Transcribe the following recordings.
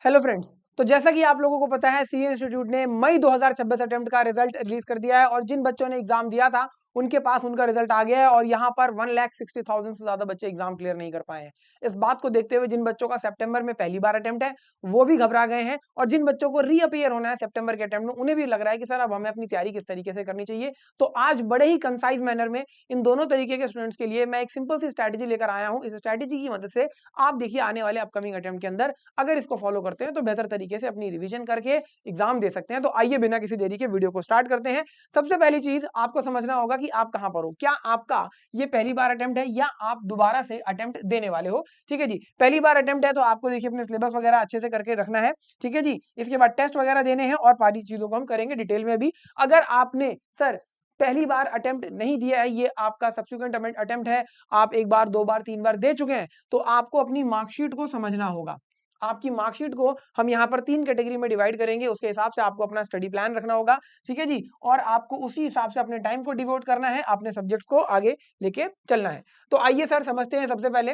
Hello friends. तो जैसा कि आप लोगों को पता है सीए इंस्टीट्यूट ने मई 2026 अटेम्प्ट का रिजल्ट रिलीज कर दिया है और जिन बच्चों ने एग्जाम दिया था उनके पास उनका रिजल्ट आ गया है और यहाँ पर 1,60,000 से ज्यादा बच्चे एग्जाम क्लियर नहीं कर पाए हैं। इस बात को देखते हुए जिन बच्चों का सितंबर में पहली बार अटेम्प्ट है वो भी घबरा गए हैं और जिन बच्चों को रीअपियर होना है सितंबर के अटेम्प्ट में उन्हें भी लग रहा है कि सर अब हमें अपनी तैयारी किस तरीके से करनी चाहिए। तो आज बड़े ही कंसाइज मैनर में इन दोनों तरीके के स्टूडेंट्स के लिए मैं एक सिंपल सी स्ट्रैटेजी लेकर आया हूँ। इस स्ट्रैटेजी की मदद से आप देखिए आने वाले अपकमिंग अटेम्प्ट के अंदर अगर इसको फॉलो करते हैं तो बेहतर तरीके से अपनी रिवीजन करके एग्जाम दे सकते हैं। तो आइए बिना किसी देरी के वीडियो को स्टार्ट करते हैं। सबसे पहली चीज आपको समझना होगा कि आप कहां पर हो। क्या आपका ये पहली बार अटेम्प्ट है या आप दोबारा से अटेम्प्ट देने वाले हो? ठीक है जी, पहली बार अटेम्प्ट है तो आपको देखिए अपने सिलेबस वगैरह अच्छे से करके रखना है। ठीक है जी, इसके बाद टेस्ट वगैरह देने हैं और सारी चीजों को हम करेंगे डिटेल में भी। अगर आपने सर पहली बार अटेम्प्ट नहीं दिया है, ये आपका सब्सिक्वेंट अटेम्प्ट है, आप एक बार दो बार तीन बार दे चुके हैं, तो आपको अपनी मार्कशीट को समझना होगा। आपकी मार्कशीट को हम यहाँ पर 3 कैटेगरी में डिवाइड करेंगे, उसके हिसाब से आपको अपना स्टडी प्लान रखना होगा। ठीक है जी, और आपको उसी हिसाब से अपने टाइम को डिवोट करना है, अपने सब्जेक्ट्स को आगे लेके चलना है। तो आइए सर समझते हैं सबसे पहले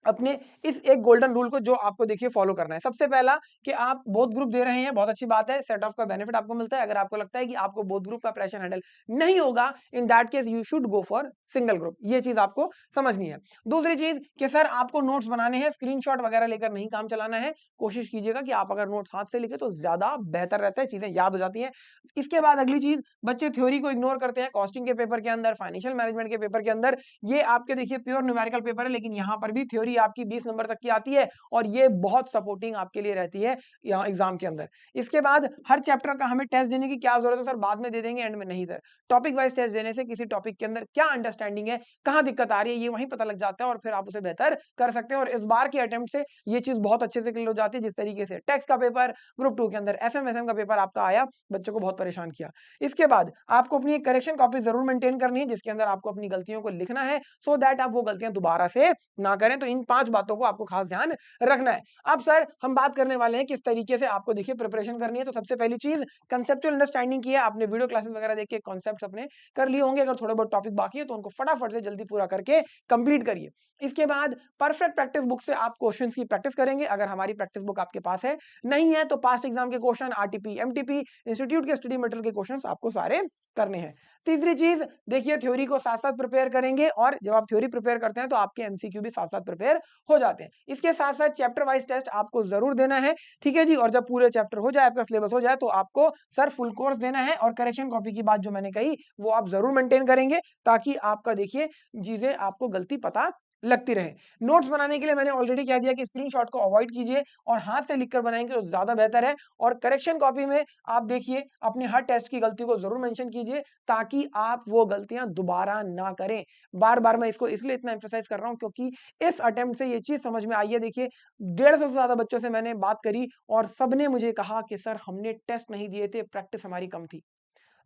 अपने इस एक गोल्डन रूल को जो आपको देखिए फॉलो करना है। सबसे पहला कि आप बोथ ग्रुप दे रहे हैं, बहुत अच्छी बात है, सेट ऑफ का बेनिफिट आपको मिलता है। अगर आपको लगता है कि आपको बोथ ग्रुप का प्रेशर हैंडल नहीं होगा, in that case you should go for single group. ये चीज आपको समझनी है। दूसरी चीज कि सर आपको नोट्स बनाने हैं, स्क्रीनशॉट वगैरह लेकर नहीं काम चलाना है। कोशिश कीजिएगा कि आप अगर नोट्स हाथ से लिखे तो ज्यादा बेहतर रहता है, चीजें याद हो जाती हैं। इसके बाद अगली चीज, बच्चे थ्योरी को इग्नोर करते हैं कॉस्टिंग के पेपर के अंदर, फाइनेंशियल मैनेजमेंट के पेपर के अंदर। ये आपके देखिए प्योर न्यूमेरिकल पेपर है, लेकिन यहाँ पर भी थ्योरी आपकी 20 नंबर तक की आती है और ये बहुत सपोर्टिंग आपके लिए रहती है यहाँ एग्जाम के अंदर। इसके बाद हर चैप्टर का हमें टेस्ट देने की क्या जरूरत है सर? बाद में दे देंगे, एंड में नहीं सर। टॉपिक वाइज टेस्ट देने से किसी टॉपिक के अंदर क्या अंडरस्टैंडिंग है, कहाँ दिक्कत आ रही है, ये वहीं पता लग जाता है और फिर आप उसे बेहतर कर सकते हैं। और इस बार के अटेम्प्ट से ये चीज बहुत अच्छे से क्लियर हो जाती है। जिस तरीके से टैक्स का पेपर ग्रुप 2 के अंदर एफएमएसएम का पेपर आपका आया, बच्चों को बहुत परेशान किया। इसके बाद आपको अपनी एक करेक्शन कॉपी जरूर मेंटेन करनी है जिसके अंदर आपको अपनी गलतियों को लिखना है, सो दैट आप वो गलतियां दोबारा से ना करें। तो इन 5 बातों को आपको खास ध्यान रखना है। अब सर हम बात करने वाले हैं किस तरीके से आपको देखिए प्रिपरेशन करनी है। तो सबसे पहली चीज कंसेप्चुअल अंडरस्टैंडिंग की है। आपने वीडियो क्लासेस वगैरह देख के कॉन्सेप्ट्स अपने कर लिए होंगे। अगर थोड़े बहुत टॉपिक बाकी है तो उनको फटाफट से जल्दी पूरा करके कंप्लीट करिए। इसके बाद परफेक्ट प्रैक्टिस बुक से आप क्वेश्चंस की प्रैक्टिस करेंगे। अगर हमारी प्रैक्टिस बुक आपके पास है, नहीं है तो पास्ट एग्जाम के क्वेश्चन, आरटीपी, एमटीपी, इंस्टीट्यूट के स्टडी मटेरियल के क्वेश्चंस आपको सारे करने हैं। तीसरी चीज देखिए थ्योरी को साथ साथ प्रिपेयर करेंगे और जब आप थ्योरी प्रिपेयर करते हैं तो आपके एमसीक्यू भी साथ साथ प्रिपेयर हो जाते हैं। इसके साथ साथ चैप्टर वाइज टेस्ट आपको जरूर देना है। ठीक है जी, और जब पूरे चैप्टर हो जाए, आपका सिलेबस हो जाए, तो आपको सर फुल कोर्स देना है। और करेक्शन कॉपी की बात जो मैंने कही वो आप जरूर मेंटेन करेंगे ताकि आपका देखिए चीजें आपको गलती पता लगती रहे। नोट्स बनाने के लिए मैंने ऑलरेडी कह दिया कि स्क्रीनशॉट को अवॉइड कीजिए और हाथ से लिखकर बनाएंगे तो ज्यादा बेहतर है। और करेक्शन कॉपी में आप देखिए अपने हर टेस्ट की गलती को जरूर मेंशन कीजिए ताकि आप वो गलतियां दोबारा ना करें। बार बार मैं इसको इसलिए इतना एम्फेसाइज कर रहा हूं क्योंकि इस अटेम्प्ट से ये चीज समझ में आई है। देखिए 150 से ज्यादा बच्चों से मैंने बात करी और सबने मुझे कहा कि सर हमने टेस्ट नहीं दिए थे, प्रैक्टिस हमारी कम थी।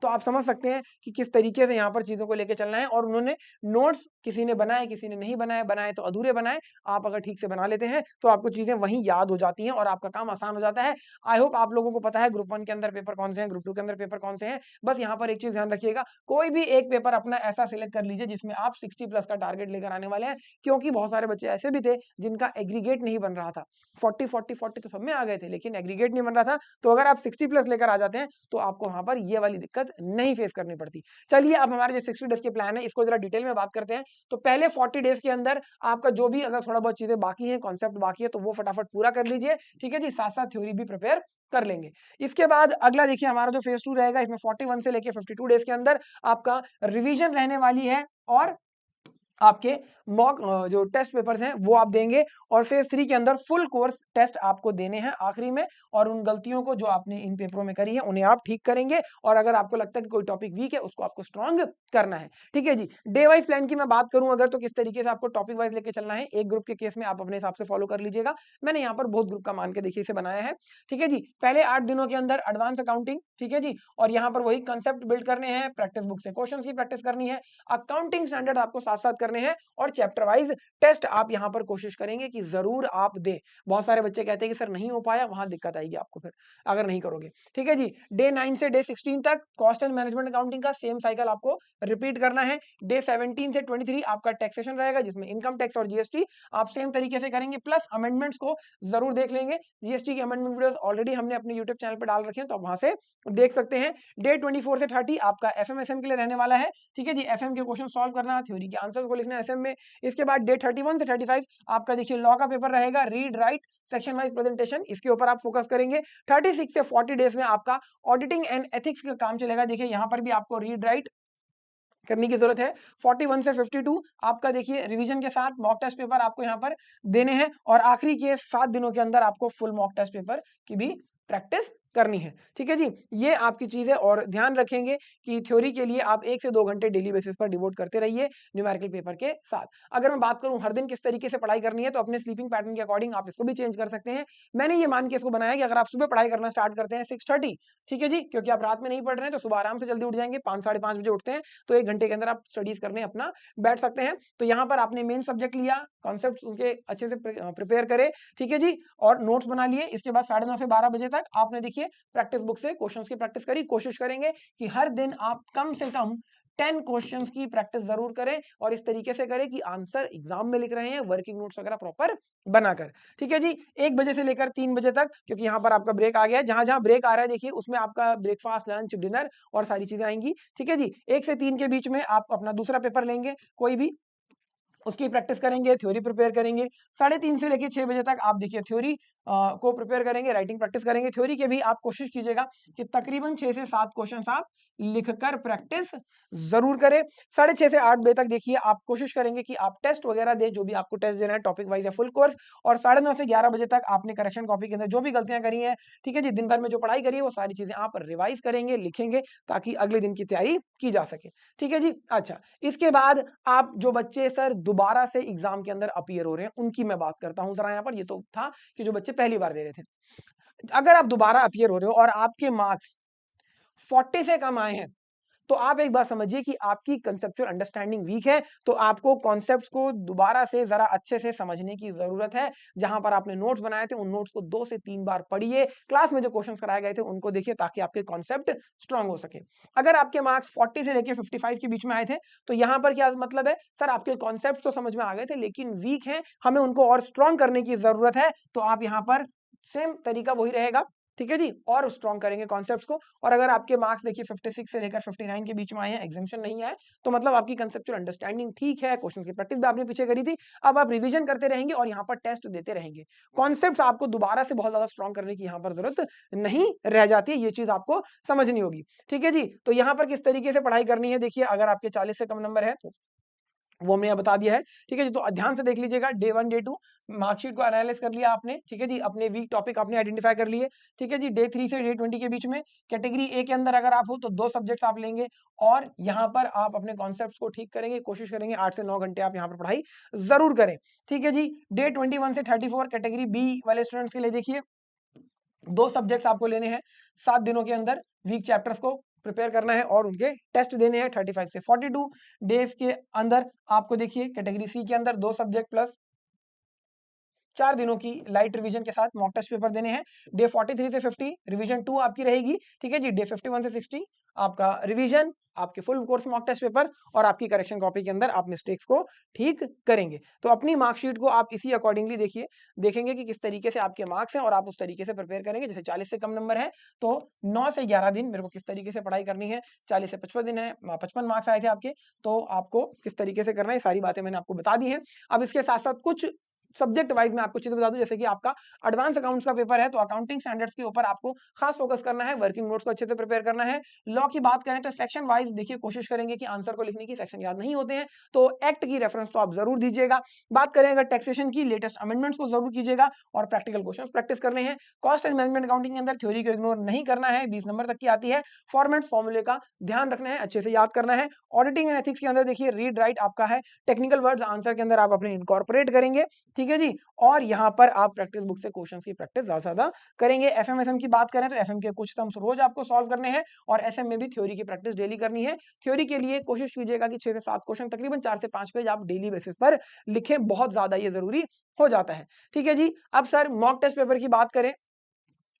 तो आप समझ सकते हैं कि किस तरीके से यहाँ पर चीजों को लेके चलना है। और उन्होंने नोट्स किसी ने बनाए, किसी ने नहीं बनाए, बनाए तो अधूरे बनाए। आप अगर ठीक से बना लेते हैं तो आपको चीजें वहीं याद हो जाती हैं और आपका काम आसान हो जाता है। आई होप आप लोगों को पता है ग्रुप 1 के अंदर पेपर कौन से हैं, ग्रुप 2 के अंदर पेपर कौन से हैं। बस यहाँ पर एक चीज ध्यान रखिएगा, कोई भी एक पेपर अपना ऐसा सिलेक्ट कर लीजिए जिसमें आप 60+ का टारगेट लेकर आने वाले हैं। क्योंकि बहुत सारे बच्चे ऐसे भी थे जिनका एग्रीगेट नहीं बन रहा था। 40 तो सब में आ गए थे लेकिन एग्रीगेट नहीं बन रहा था। तो अगर आप 60+ लेकर आ जाते हैं तो आपको वहां पर ये वाली दिक्कत नहीं फेस करनी पड़ती। चलिए अब हमारे जो 60 डेज के प्लान है इसको जरा डिटेल में बात करते हैं। तो पहले 40 डेज के अंदर आपका जो भी अगर थोड़ा बहुत चीजें बाकी है, कॉन्सेप्ट बाकी है, तो वो फटाफट पूरा कर लीजिए। ठीक है जी, साथ साथ थ्योरी भी प्रिपेयर कर लेंगे। इसके बाद अगला देखिए हमारा जो फेज 2 रहेगा, इसमें 41 से लेके 52 डेज के अंदर आपका रिवीजन रहने वाली है और आपके मॉक जो टेस्ट पेपर्स हैं वो आप देंगे। और फेज 3 के अंदर फुल कोर्स टेस्ट आपको देने हैं आखिरी में। और उन गलतियों को जो आपने इन पेपरों में करी है उन्हें आप ठीक करेंगे। और अगर आपको लगता है कि कोई टॉपिक वीक है उसको आपको स्ट्रांग करना है। ठीक है जी, डे वाइज प्लान की मैं बात करूं अगर, तो किस तरीके से आपको टॉपिक वाइज लेके चलना है। एक ग्रुप के केस में आप अपने हिसाब से फॉलो कर लीजिएगा। मैंने यहाँ पर बहुत ग्रुप का मान के देखिए इसे बनाया है। ठीक है जी, पहले 8 दिनों के अंदर एडवांस अकाउंटिंग। ठीक है जी, और यहाँ पर वही कंसेप्ट बिल्ड करने हैं, प्रैक्टिस बुक से क्वेश्चन की प्रैक्टिस करनी है। अकाउंटिंग स्टैंडर्ड आपको साथ साथ करने करने हैं और चैप्टर वाइज टेस्ट आप यहाँ पर कोशिश करेंगे कि जरूर आप दे। बहुत सारे बच्चे कहते हैं कि सर नहीं हो पाया, वहां दिक्कत आएगी आपको फिर अगर नहीं करोगे। ठीक है जी, डे 9 से डे 16 तक कॉस्ट एंड मैनेजमेंट अकाउंटिंग का सेम साइकिल आपको रिपीट करना है। डे 17 से 23 आपका टैक्सेशन रहेगा, जिसमें इनकम टैक्स और जीएसटी आप सेम तरीके से करेंगे, प्लस अमेंडमेंट्स को जरूर देख लेंगे। जीएसटी की अमेंडमेंट वीडियोस ऑलरेडी हमने अपने यूट्यूब चैनल पर डाल रखे हैं, तो आप वहां से देख सकते हैं। डे 24 से 30 आपका एफएमएसएम के लिए रहने वाला है। ठीक है जी, एफएम के क्वेश्चन सॉल्व करना, थ्योरी के आंसर्स को लिखना एसएम में। इसके बाद डे 31 से 35 आपका देखिए लॉ का पेपर रहेगा, read write section wise presentation, इसके ऊपर आप फोकस करेंगे। 36 से 40 डेज में आपका ऑडिटिंग एंड एथिक्स का काम चलेगा। देखिए यहाँ पर भी आपको रीड राइट करने की जरूरत है। 41 से 52 आपका देखिए रिवीजन के साथ मॉक टेस्ट पेपर आपको यहाँ पर देने हैं, और आखिरी के 7 दिनों के अंदर आपको फुल मॉक टेस्ट पेपर की भी प्रैक्टिस करनी है। ठीक है जी, ये आपकी चीज है, और ध्यान रखेंगे कि थ्योरी के लिए आप 1 से 2 घंटे डेली बेसिस पर डिवोट करते रहिए न्यूमेरिकल पेपर के साथ। अगर मैं बात करूं हर दिन किस तरीके से पढ़ाई करनी है, तो अपने स्लीपिंग पैटर्न के अकॉर्डिंग आप इसको भी चेंज कर सकते हैं। मैंने ये मान के इसको बनाया कि अगर आप सुबह पढ़ाई करना स्टार्ट करते हैं 6:30, ठीक है जी, क्योंकि आप रात में नहीं पढ़ रहे हैं, तो सुबह आराम से जल्दी उठ जाएंगे, 5 साढ़े 5 बजे उठते हैं, तो 1 घंटे के अंदर आप स्टडीज करने अपना बैठ सकते हैं। तो यहाँ पर आपने मेन सब्जेक्ट लिया, कॉन्सेप्ट उसके अच्छे से प्रिपेयर करे, ठीक है जी, और नोट्स बना लिए। इसके बाद 9:30 से 12 बजे तक आपने देखिए प्रैक्टिस बुक से क्वेश्चंस की प्रैक्टिस करी। कोशिश करेंगे कि हर दिन आप कम से कम 10 क्वेश्चंस की प्रैक्टिस जरूर करें, और इस तरीके से करें कि आंसर एग्जाम में लिख रहे हैं, वर्किंग नोट्स वगैरह प्रॉपर बनाकर। ठीक है जी, 1 बजे से लेकर 3 बजे तक, क्योंकि यहाँ पर आपका ब्रेक आ गया है, जहां जहां ब्रेक आ रहा है देखिए उसमें आपका ब्रेकफास्ट, लंच, डिनर और सारी चीजें आएंगी। ठीक है जी, 1 से 3 के बीच में आप अपना दूसरा पेपर लेंगे कोई भी, उसकी प्रैक्टिस करेंगे, थ्योरी प्रिपेयर करेंगे। 3:30 से लेकर 6 बजे तक आप देखिए थ्योरी को प्रिपेयर करेंगे, राइटिंग प्रैक्टिस करेंगे। थ्योरी के भी आप कोशिश कीजिएगा कि तकरीबन 6 से 7 क्वेश्चन आप लिखकर प्रैक्टिस जरूर करें। 6:30 से 8 बजे तक देखिए आप कोशिश करेंगे कि आप टेस्ट वगैरह दे, जो भी आपको टेस्ट देना है टॉपिक वाइज या फुल कोर्स, और 9:30 से 11 बजे तक आपने करेक्शन कॉपी के अंदर जो भी गलतियां करी है, ठीक है जी, दिन भर में जो पढ़ाई करी है वो सारी चीजें आप रिवाइज करेंगे, लिखेंगे, ताकि अगले दिन की तैयारी की जा सके। ठीक है जी, अच्छा, इसके बाद आप जो बच्चे सर दोबारा से एग्जाम के अंदर अपीयर हो रहे हैं उनकी मैं बात करता हूं जरा। यहाँ पर ये तो था कि जो बच्चे पहली बार दे रहे थे, अगर आप दोबारा अपीयर हो रहे हो और आपके मार्क्स 40 से कम आए हैं, तो आप एक बात समझिए कि आपकी कंसेप्चुअल अंडरस्टैंडिंग वीक है। तो आपको कॉन्सेप्ट्स को दोबारा से जरा अच्छे से समझने की जरूरत है। जहां पर आपने नोट्स बनाए थे उन नोट्स को 2 से 3 बार पढ़िए, क्लास में जो क्वेश्चंस कराए गए थे उनको देखिए, ताकि आपके कॉन्सेप्ट स्ट्रांग हो सके। अगर आपके मार्क्स 40 से लेकर 55 के बीच में आए थे, तो यहां पर क्या मतलब है, सर आपके कॉन्सेप्ट तो समझ में आ गए थे लेकिन वीक हैं, हमें उनको और स्ट्रांग करने की जरूरत है। तो आप यहां पर सेम तरीका वही रहेगा, ठीक है जी, और स्ट्रॉन्ग करेंगे कॉन्सेप्ट्स को। और अगर आपके मार्क्स देखिए 56 से लेकर 59 के बीच में आए हैं, एग्जामिशन नहीं आए, तो मतलब आपकी कंसेप्चुअल अंडरस्टैंडिंग ठीक है, क्वेश्चन की प्रैक्टिस भी आपने पीछे करी थी, अब आप रिवीजन करते रहेंगे और यहाँ पर टेस्ट देते रहेंगे। कॉन्सेप्ट्स आपको दोबारा से बहुत ज्यादा स्ट्रॉन्ग करने की यहाँ पर जरूरत नहीं रह जाती है, ये चीज आपको समझनी होगी। ठीक है जी, तो यहाँ पर किस तरीके से पढ़ाई करनी है, देखिए अगर आपके 40 से कम नंबर है तो वो हमने यहाँ बता दिया है। ठीक है जी, तो ध्यान से देख लीजिएगा, डे 1 डे 2 मार्कशीट को एनालाइज कर लिया आपने, ठीक है जी, अपने वीक टॉपिक आपने आइडेंटिफाई कर लिए। ठीक है जी, डे 3 से डे 20 के बीच में कैटेगरी ए के अंदर अगर आप हो तो 2 सब्जेक्ट्स आप लेंगे, और यहाँ पर आप अपने कॉन्सेप्ट्स को ठीक करेंगे, कोशिश करेंगे 8 से 9 घंटे आप यहाँ पर पढ़ाई जरूर करें। ठीक है जी, डे 21 से 34 कैटेगरी बी वाले स्टूडेंट्स के लिए देखिए 2 सब्जेक्ट्स आपको लेने हैं, 7 दिनों के अंदर वीक चैप्टर्स को प्रिपेयर करना है और उनके टेस्ट देने हैं। 35 से 42 डेज के अंदर आपको देखिए कैटेगरी सी के अंदर 2 सब्जेक्ट प्लस 4 दिनों की लाइट रिवीजन के साथ मॉक टेस्ट पेपर देने हैं। डे 43 से 50 रिवीजन 2 आपकी रहेगी। ठीक है जी, डे 51 से 60 आपका रिवीजन, आपके full course mock test paper, और आपकी करेक्शन कॉपी के अंदर आप मिस्टेक्स को ठीक करेंगे। तो अपनी मार्कशीट को आप इसी अकॉर्डिंगली देखिए, देखेंगे कि किस तरीके से आपके मार्क्स हैं और आप उस तरीके से प्रिपेयर करेंगे। जैसे 40 से कम नंबर है तो 9 से 11 दिन मेरे को किस तरीके से पढ़ाई करनी है, 40 से 55 दिन है, 55 मार्क्स आए थे आपके, तो आपको किस तरीके से करना है, सारी बातें मैंने आपको बता दी है। अब इसके साथ साथ कुछ सब्जेक्ट वाइज मैं आपको चीजें बता दूं, जैसे कि आपका एडवांस अकाउंट्स का पेपर है तो अकाउंटिंग स्टैंडर्ड्स के ऊपर आपको खास फोकस करना है, वर्किंग नोट्स को अच्छे से प्रिपेयर करना है। लॉ की बात करें तो सेक्शन वाइज देखिए कोशिश करेंगे कि आंसर को लिखने की, सेक्शन याद नहीं होते हैं तो एक्ट की रेफरेंस तो आप जरूर दीजिएगा। बात करें अगर टैक्सेशन की, लेटेस्ट अमेंडमेंट्स को जरूर कीजिएगा और प्रैक्टिकल क्वेश्चन प्रैक्टिस करने हैं। कॉस्ट एंड मैनेजमेंट अकाउंटिंग के अंदर थ्योरी को इग्नोर नहीं करना है, 20 नंबर तक की आती है। फॉर्मेट्स फॉर्मूले का ध्यान रखना है, अच्छे से याद करना है। ऑडिटिंग एंड एथिक्स के अंदर देखिए रीड राइट आपका है, टेक्निकल वर्ड्स आंसर के अंदर आप अपने इनकॉर्पोरेट करेंगे। ठीक ठीक है जी। और यहाँ पर आप प्रैक्टिस बुक से क्वेश्चन की प्रैक्टिस ज्यादा करेंगे। एफएम की बात करें तो एफएम के कुछ सम्स रोज आपको सॉल्व करने हैं और एसएम में भी थ्योरी की प्रैक्टिस डेली करनी है। थ्योरी के लिए कोशिश कीजिएगा कि 6 से 7 क्वेश्चन तकरीबन 4 से 5 पेज आप डेली बेसिस पर लिखें, बहुत ज्यादा ये जरूरी हो जाता है। ठीक है जी। अब सर मॉक टेस्ट पेपर की बात करें,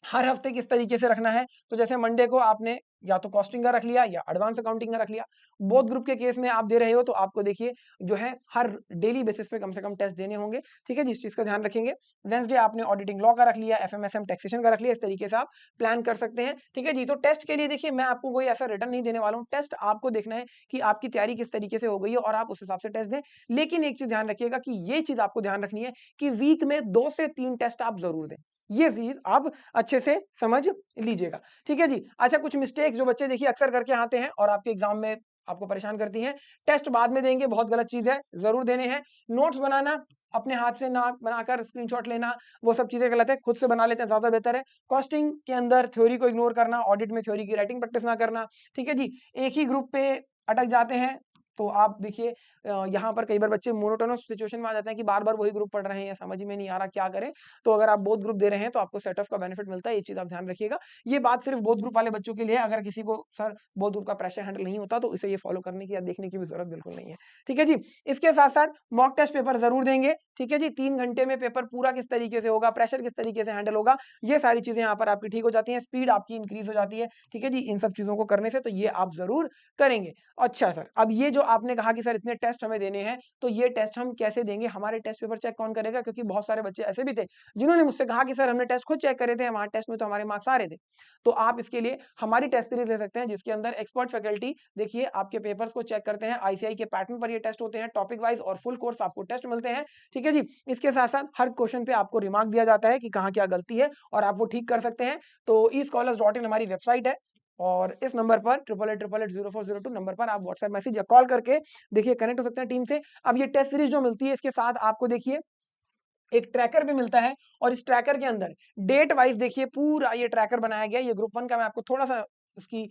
हर हफ्ते किस तरीके से रखना है, तो जैसे मंडे को आपने या तो कॉस्टिंग का रख लिया या एडवांस अकाउंटिंग का रख लिया। बोथ ग्रुप के केस में आप दे रहे हो तो आपको देखिए जो है हर डेली बेसिस पे कम से कम टेस्ट देने होंगे। ठीक है, जिस चीज का ध्यान रखेंगे। वेंसडे आपने ऑडिटिंग लॉ का रख लिया, एफएमएसएम टैक्सेशन का रख लिया, इस तरीके से आप प्लान कर सकते हैं। ठीक है जी। तो टेस्ट के लिए देखिए मैं आपको कोई ऐसा रिटर्न नहीं देने वाला हूँ, टेस्ट आपको देखना है कि आपकी तैयारी किस तरीके से हो गई है और आप उस हिसाब से टेस्ट दें। लेकिन एक चीज ध्यान रखिएगा कि ये चीज आपको ध्यान रखनी है कि वीक में 2 से 3 टेस्ट आप जरूर दें। ये चीज आप अच्छे से समझ लीजिएगा। ठीक है जी। अच्छा, कुछ मिस्टेक्स जो बच्चे देखिए अक्सर करके आते हैं और आपके एग्जाम में आपको परेशान करती हैं। टेस्ट बाद में देंगे, बहुत गलत चीज है, जरूर देने हैं। नोट्स बनाना अपने हाथ से ना बनाकर स्क्रीनशॉट लेना, वो सब चीजें गलत है, खुद से बना लेते हैं ज्यादा बेहतर है। कॉस्टिंग के अंदर थ्योरी को इग्नोर करना, ऑडिट में थ्योरी की राइटिंग प्रैक्टिस ना करना। ठीक है जी। एक ही ग्रुप पे अटक जाते हैं तो आप देखिए यहाँ पर कई बार बच्चे मोनोटोनस सिचुएशन में आ जाते हैं कि बार बार वही ग्रुप पढ़ रहे हैं या समझ में नहीं आ रहा क्या करें। तो अगर आप बोथ ग्रुप दे रहे हैं तो आपको सेट ऑफ का बेनिफिट मिलता है, ये चीज आप ध्यान रखिएगा। ये बात सिर्फ बोथ ग्रुप वाले बच्चों के लिए है, अगर किसी को सर बोथ ग्रुप का प्रेशर हैंडल नहीं होता तो इसे ये फॉलो करने की या देखने की भी जरूरत बिल्कुल नहीं है। ठीक है जी। इसके साथ साथ मॉक टेस्ट पेपर जरूर देंगे। ठीक है जी। 3 घंटे में पेपर पूरा किस तरीके से होगा, प्रेशर किस तरीके से हैंडल होगा, ये सारी चीजें यहाँ पर आपकी ठीक हो जाती है, स्पीड आपकी इंक्रीज हो जाती है। ठीक है जी। इन सब चीजों को करने से तो ये आप जरूर करेंगे। अच्छा सर, अब ये जो आपने कहा कि सर इतने टेस्ट हमें देने हैं, तो ये टेस्ट हम कैसे देंगे, हमारे टेस्ट पेपर चेक कौन करेगा? क्योंकि बहुत सारे बच्चे ऐसे भी थे जिन्होंने मुझसे कहा कि सर हमने टेस्ट खुद चेक करे थे, हमारे टेस्ट में तो हमारे मार्क्स आ रहे थे। तो आप इसके लिए हमारी टेस्ट सीरीज ले सकते हैं, जिसके अंदर एक्सपर्ट फैकल्टी देखिए आपके पेपर्स को चेक करते हैं, आईसीआई के पैटर्न पर ये टेस्ट होते हैं, टॉपिक वाइज और फुल कोर्स आपको टेस्ट मिलते हैं। ठीक है जी। इसके साथ साथ हर क्वेश्चन पे आपको रिमार्क दिया जाता है कि कहाँ क्या गलती है और आप वो ठीक कर सकते हैं। तो escholars.in हमारी वेबसाइट है और इस नंबर पर 88880402 नंबर पर आप व्हाट्सएप मैसेज या कॉल करके देखिए कनेक्ट हो सकते हैं टीम से। अब ये टेस्ट सीरीज जो मिलती है इसके साथ आपको देखिए एक ट्रैकर भी मिलता है और इस ट्रैकर के अंदर डेट वाइज देखिए पूरा ये ट्रैकर बनाया गया है। ये ग्रुप 1 का मैं आपको थोड़ा सा उसकी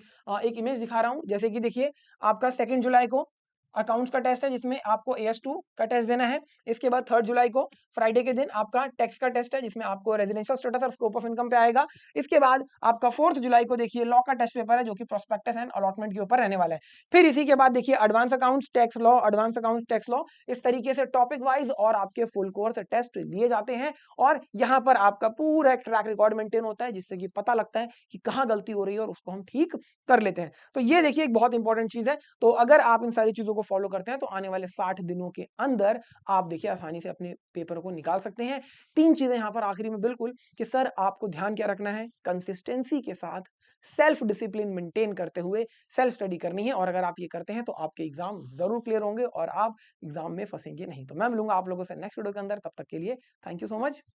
एक इमेज दिखा रहा हूं। जैसे कि देखिए आपका 2 जुलाई को अकाउंट्स का टेस्ट है जिसमें आपको AS2 का टेस्ट देना है। इसके बाद 3 जुलाई को फ्राइडे के दिन आपका टैक्स का टेस्ट है जिसमें आपको रेजिडेंशियल स्टेटस और स्कोप ऑफ इनकम पे आएगा। इसके बाद आपका 4 जुलाई को देखिए लॉ का टेस्ट पेपर है जो कि प्रोस्पेक्टस एंड अलॉटमेंट के ऊपर रहने वाला है। फिर इसी के बाद देखिए advance accounts tax law, advance accounts tax law, इस तरीके से टॉपिक वाइज और आपके फुल कोर्स टेस्ट लिए जाते हैं और यहाँ पर आपका पूरा एक ट्रैक रिकॉर्ड मेंटेन होता है जिससे कि पता लगता है कि कहाँ गलती हो रही है और उसको हम ठीक कर लेते हैं। तो ये देखिए एक बहुत इंपॉर्टेंट चीज है। तो अगर आप इन सारी चीजों को फॉलो करते हैं तो आने वाले 60 दिनों के अंदर आप देखिए आसानी से अपने पेपर को निकाल सकते हैं। 3 चीजें यहाँ पर आखिरी में बिल्कुल कि सर आपको ध्यान क्या रखना है, कंसिस्टेंसी के साथ सेल्फ डिसिप्लिन मेंटेन करते हुए सेल्फ स्टडी करनी है और अगर आप ये करते हैं तो आपके एग्जाम जरूर क्लियर होंगे और आप एग्जाम में फंसेंगे नहीं। तो मैं मिलूंगा आप लोगों से नेक्स्ट वीडियो के अंदर, तब तक के लिए थैंक यू सो मच।